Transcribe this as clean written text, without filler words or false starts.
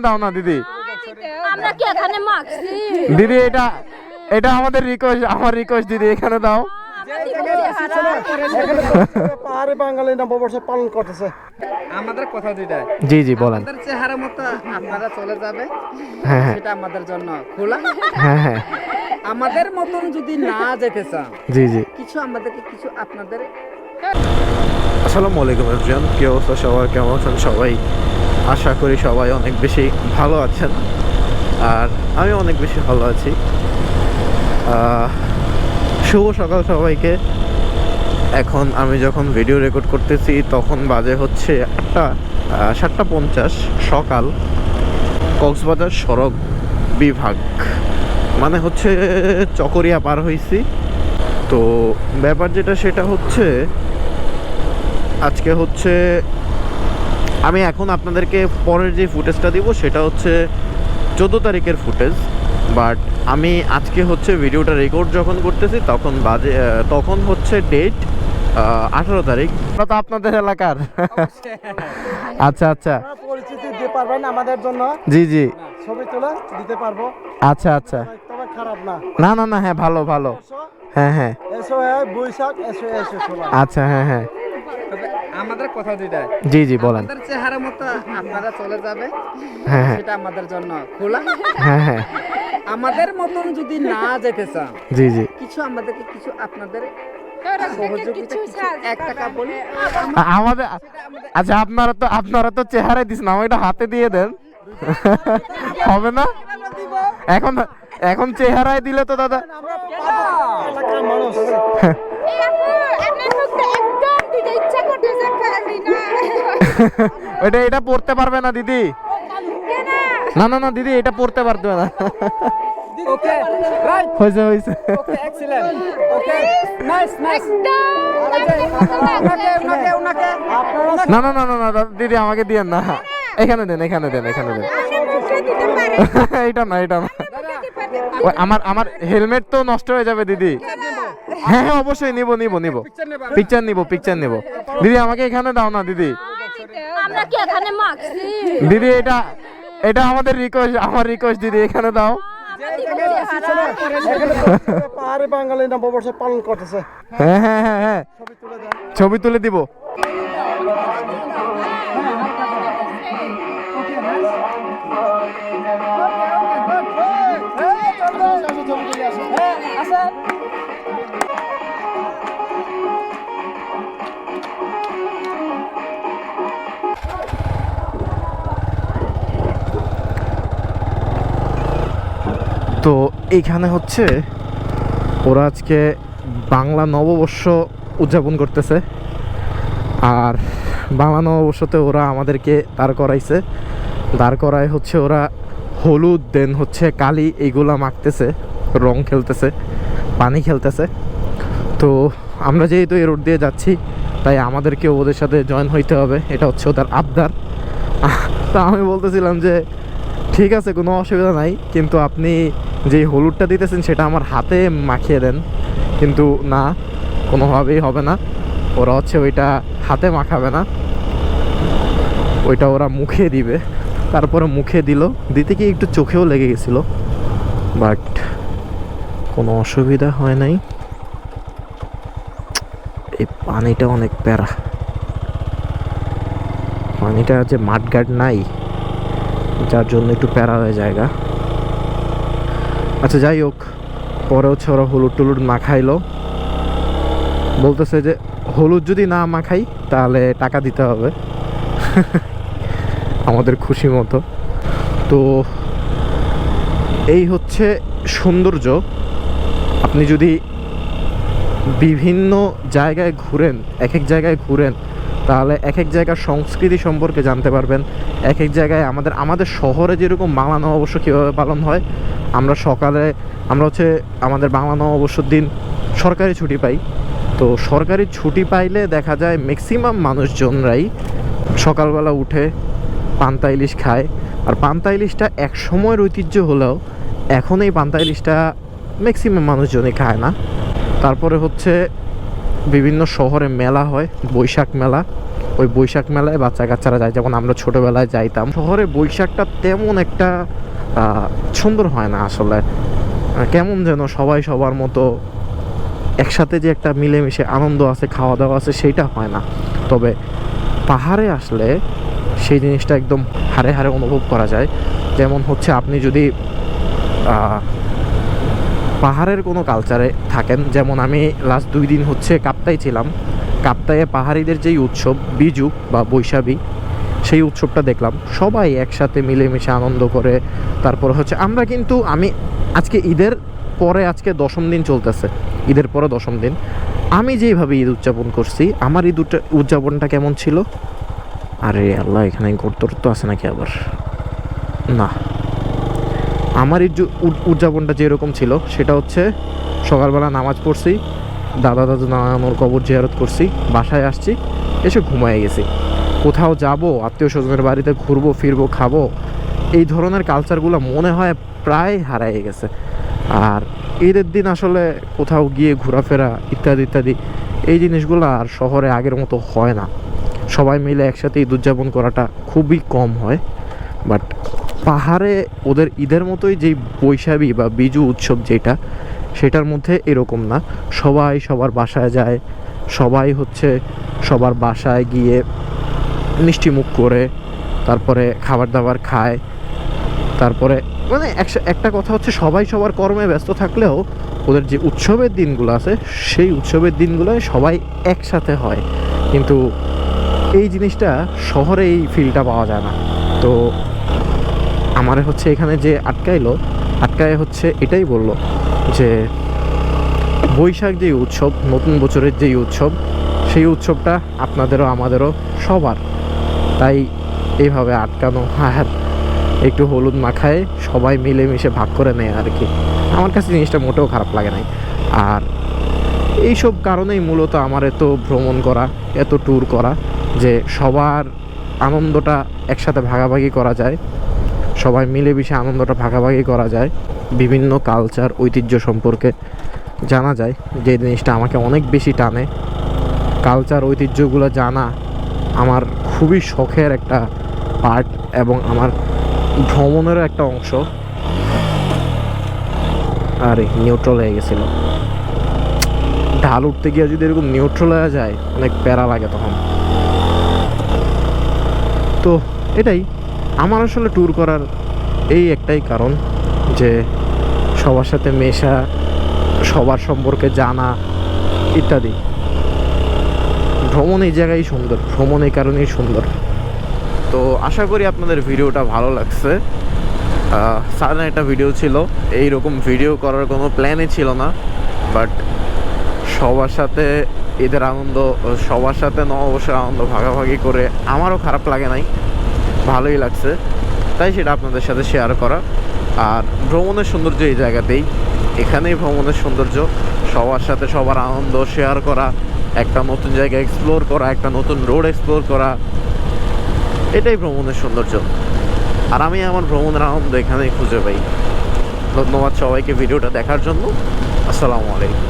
দাও না দিদি। আমরা কি এখানে মাখছি দিদি এটা আমাদের রিকোয়েস্ট, আমার রিকোয়েস্ট দিদি, এখানে দাও। পাহাড়ি বাঙালি নববর্ষ পালন করতেছে। আমাদের কথা দুইটা, জি জি বলেন। আমাদের চেহারা মতো আপনারা চলে যাবে, হ্যাঁ হ্যাঁ সেটা আমাদের জন্য খোলা। হ্যাঁ হ্যাঁ আমাদের মতন যদি না যেতে চান, জি জি। কিছু আমাদেরকে কিছু আপনাদের। আসসালামু আলাইকুম এভরিওয়ান, কি অবস্থা সবার, কেমন আছেন সবাই? আশা করি সবাই অনেক বেশি ভালো আছেন, আর আমি অনেক বেশি ভালো আছি। শুভ সকাল সবাইকে। এখন আমি যখন ভিডিও রেকর্ড করতেছি তখন বাজে হচ্ছে 7:50 সকাল। কক্সবাজার সড়ক বিভাগ মানে হচ্ছে চকরিয়া পার হয়েছি। তো ব্যাপার যেটা সেটা হচ্ছে আজকে হচ্ছে আমি এখন আপনাদেরকে পরের যে ফুটেজটা দিব সেটা হচ্ছে 14 তারিখের ফুটেজ। বাট আমি আজকে হচ্ছে ভিডিওটা রেকর্ড যখন করতেছি তখন হচ্ছে ডেট 18 তারিখ। তো আপনাদের এলাকার আচ্ছা আচ্ছা, পরিচিতি দিতে পারবেন আমাদের জন্য, জি জি, ছবি তুলে দিতে পারবো। আচ্ছা আচ্ছা, তবে খারাপ না। না না না, হ্যাঁ ভালো ভালো, হ্যাঁ হ্যাঁ, এসো বৈশাখ, এসো এসো সবাই। আচ্ছা হ্যাঁ হ্যাঁ, তবে আমাদের কথা দুইটা, জি জি বলেন। আমাদের চেহারা মতো আপনারা চলে যাবে, হ্যাঁ হ্যাঁ সেটা আমাদের জন্য খোলা। হ্যাঁ হ্যাঁ, আমাদের মতন যদি না যেতে চান, জি জি। কিছু আমাদেরকে কিছু আপনাদের সহযোগিতা, কিছু 1 টাকা বলে আমাদের আচ্ছা, আপনারা তো চেহারাই দিস না, এটা হাতে দিয়ে দেন হবে না? এখন চেহারায় দিলে তো দাদা এলাকার মানুষ এটা পড়তে পারবে না দিদি। না না না দিদি, এটা পড়তে পারবে না। ওকে রাইট, হয়েছে হয়েছে। ওকে এক্সিলেন্ট, ওকে নাইস নাইস। ওনাকে না না না না না দিদি, আমাকে দিয়েন না, এখানে দেন এখানে দেন এখানে দেন। এটা না এটা না, আমার হেলমেট তো নষ্ট হয়ে যাবে দিদি। হ্যাঁ হ্যাঁ অবশ্যই নিব পিকচার নিব দিদি, আমাকে এখানে দাও না দিদি। আমরা কি এখানে মাখছি দিদি এটা আমাদের রিকোয়েস্ট, আমার রিকোয়েস্ট দিদি, এখানে দাও। পাহাড়ি বাঙালি নববর্ষ পালন করতেছে। হ্যাঁ হ্যাঁ হ্যাঁ হ্যাঁ, ছবি তুলে দিব। তো এইখানে হচ্ছে ওরা আজকে বাংলা নববর্ষ উদযাপন করতেছে, আর বাংলা নববর্ষতে ওরা আমাদেরকে দাঁড় করায় হচ্ছে ওরা হলুদ দেন হচ্ছে কালি এইগুলা মাখতেছে, রং খেলতেছে, পানি খেলতেছে। তো আমরা যেহেতু এই রোড দিয়ে যাচ্ছি তাই আমাদেরকে ওদের সাথে জয়েন হইতে হবে, এটা হচ্ছে ওদের আবদার। তা আমি বলতেছিলাম যে ঠিক আছে, কোনো অসুবিধা নাই, কিন্তু আপনি যেই হলুদটা দিতেছেন সেটা আমার হাতে মাখিয়ে দেন। কিন্তু না, কোনোভাবেই হবে না, ওরা হচ্ছে ওইটা হাতে মাখাবে না, ওইটা ওরা মুখে দিবে। তারপরে মুখে দিতে গিয়ে একটু চোখেও লেগে গেছিলো, বাট কোনো অসুবিধা হয় নাই। এই পানিটা অনেক প্যারা, পানিটা যে মাঠঘাট নাই যার জন্য একটু প্যারা হয়ে জায়গা। আচ্ছা যাই হোক, পরে হচ্ছে ওরা হলুদ টলুদ মাখাইলো, বলতেছে যে হলুদ যদি না মাখাই তাহলে টাকা দিতে হবে আমাদের খুশি মতো। তো এই হচ্ছে সৌন্দর্য। আপনি যদি বিভিন্ন জায়গায় ঘুরেন, এক এক জায়গায় ঘুরেন, তাহলে এক এক জায়গার সংস্কৃতি সম্পর্কে জানতে পারবেন। এক এক জায়গায় আমাদের শহরে যেরকম বাংলা নববর্ষ কীভাবে পালন হয়, আমরা হচ্ছে আমাদের বাংলা নববর্ষের দিন সরকারি ছুটি পাই। তো সরকারি ছুটি পাইলে দেখা যায় ম্যাক্সিমাম মানুষজনরাই সকালবেলা উঠে পান্তা ইলিশ খায়। আর পান্তা ইলিশটা এক সময়ের ঐতিহ্য হলেও এখন এই পান্তা ইলিশটা ম্যাক্সিমাম মানুষজনই খায় না। তারপরে হচ্ছে বিভিন্ন শহরে মেলা হয়, বৈশাখ মেলা, ওই বৈশাখ মেলায় বাচ্চা কাচ্চারা যায়, যেমন আমরা ছোটোবেলায় যাইতাম। শহরে বৈশাখটা তেমন একটা সুন্দর হয় না আসলে, কেমন যেন সবাই সবার মতো একসাথে যে একটা মিলেমিশে আনন্দ আছে, খাওয়া দাওয়া আছে, সেইটা হয় না। তবে পাহাড়ে আসলে সেই জিনিসটা একদম হাড়ে হাড়ে অনুভব করা যায়। যেমন হচ্ছে আপনি যদি পাহাড়ের কোনো কালচারে থাকেন, যেমন আমি লাস্ট 2 দিন হচ্ছে কাপ্তাই ছিলাম। কাপ্তাইয়ে পাহাড়িদের যেই উৎসব বিজু বা বৈশাখী, সেই উৎসবটা দেখলাম। সবাই একসাথে মিলেমিশে আনন্দ করে। তারপর হচ্ছে আমরা কিন্তু আমি আজকে ঈদের পরে, আজকে 10ম দিন চলতেছে, ঈদের পরে 10ম দিন। আমি যেইভাবে ঈদ উদযাপন করছি, আমার ঈদ উদযাপনটা কেমন ছিল? আরে আল্লাহ, এখানে গর্ত তো আছে নাকি আবার? না, আমার ঈদ উদযাপনটা যেরকম ছিল সেটা হচ্ছে সকালবেলা নামাজ পড়ছি, দাদা দাদু নানানোর কবর জিয়ারত করছি, বাসায় আসছি, এসে ঘুমায় গেছি। কোথাও যাব, আত্মীয় স্বজনের বাড়িতে ঘুরবো ফিরবো খাবো, এই ধরনের কালচারগুলো মনে হয় প্রায় হারিয়ে গেছে। আর ঈদের দিন আসলে কোথাও গিয়ে ঘোরাফেরা ইত্যাদি ইত্যাদি এই জিনিসগুলো আর শহরে আগের মতো হয় না। সবাই মিলে একসাথে ঈদ উদযাপন করাটা খুবই কম হয়। বাট পাহাড়ে ওদের ঈদের মতোই যেই বৈশাখী বা বিজু উৎসব যেটা, সেটার মধ্যে এরকম না। সবাই সবার বাসায় যায়, সবাই হচ্ছে সবার বাসায় গিয়ে মিষ্টি মুখ করে তারপরে খাবার দাবার খায়। তারপরে মানে একটা কথা হচ্ছে, সবাই সবার কর্মে ব্যস্ত থাকলেও ওদের যে উৎসবের দিনগুলো আছে, সেই উৎসবের দিনগুলোয় সবাই একসাথে হয়। কিন্তু এই জিনিসটা শহরে এই ফিলটা পাওয়া যায় না। তো আমার হচ্ছে এখানে যে আটকায় হচ্ছে এটাই বলল যে বৈশাখ যেই উৎসব, নতুন বছরের যেই উৎসব, সেই উৎসবটা আপনাদেরও আমাদেরও সবার, তাই এইভাবে আটকানো আর একটু হলুদ মাখায় সবাই মিলেমিশে ভাগ করে নেয় আর কি। আমার কাছে জিনিসটা মোটেও খারাপ লাগে নাই। আর এইসব কারণেই মূলত আমার এত ভ্রমণ করা, এত ট্যুর করা, যে সবার আনন্দটা একসাথে ভাগাভাগি করা যায়, সবাই মিলেমিশে আনন্দটা ভাগাভাগি করা যায়, বিভিন্ন কালচার ঐতিহ্য সম্পর্কে জানা যায়, যে জিনিসটা আমাকে অনেক বেশি টানে। কালচার ঐতিহ্যগুলো জানা আমার খুবই শখের একটা পার্ট এবং আমার ভ্রমণেরও একটা অংশ। আরে নিউট্রাল হয়ে গেছিল, ঢাল উঠতে গিয়ে যদি এরকম নিউট্রাল হয়ে যায় অনেক প্যারা লাগে তখন। তো এটাই আমার আসলে ট্যুর করার এই একটাই কারণ, যে সবার সাথে মেশা, সবার সম্পর্কে জানা ইত্যাদি। ভ্রমণ এই জায়গায় সুন্দর, ভ্রমণ এই কারণেই সুন্দর। তো আশা করি আপনাদের ভিডিওটা ভালো লাগছে। সাধারণ একটা ভিডিও ছিল, এইরকম ভিডিও করার কোনো প্ল্যানই ছিল না, বাট সবার সাথে ঈদের আনন্দ, সবার সাথে নববর্ষের আনন্দ ভাগাভাগি করে আমারও খারাপ লাগে নাই, ভালোই লাগছে, তাই সেটা আপনাদের সাথে শেয়ার করা। আর ভ্রমণের সৌন্দর্য এই জায়গাতেই, এখানেই ভ্রমণের সৌন্দর্য, সবার সাথে সবার আনন্দ শেয়ার করা, একটা নতুন জায়গা এক্সপ্লোর করা, একটা নতুন রোড এক্সপ্লোর করা, এটাই ভ্রমণের সৌন্দর্য। আর আমি আমার ভ্রমণের আনন্দ এখানেই খুঁজে পাই। ধন্যবাদ সবাইকে ভিডিওটা দেখার জন্য। আসসালামু আলাইকুম।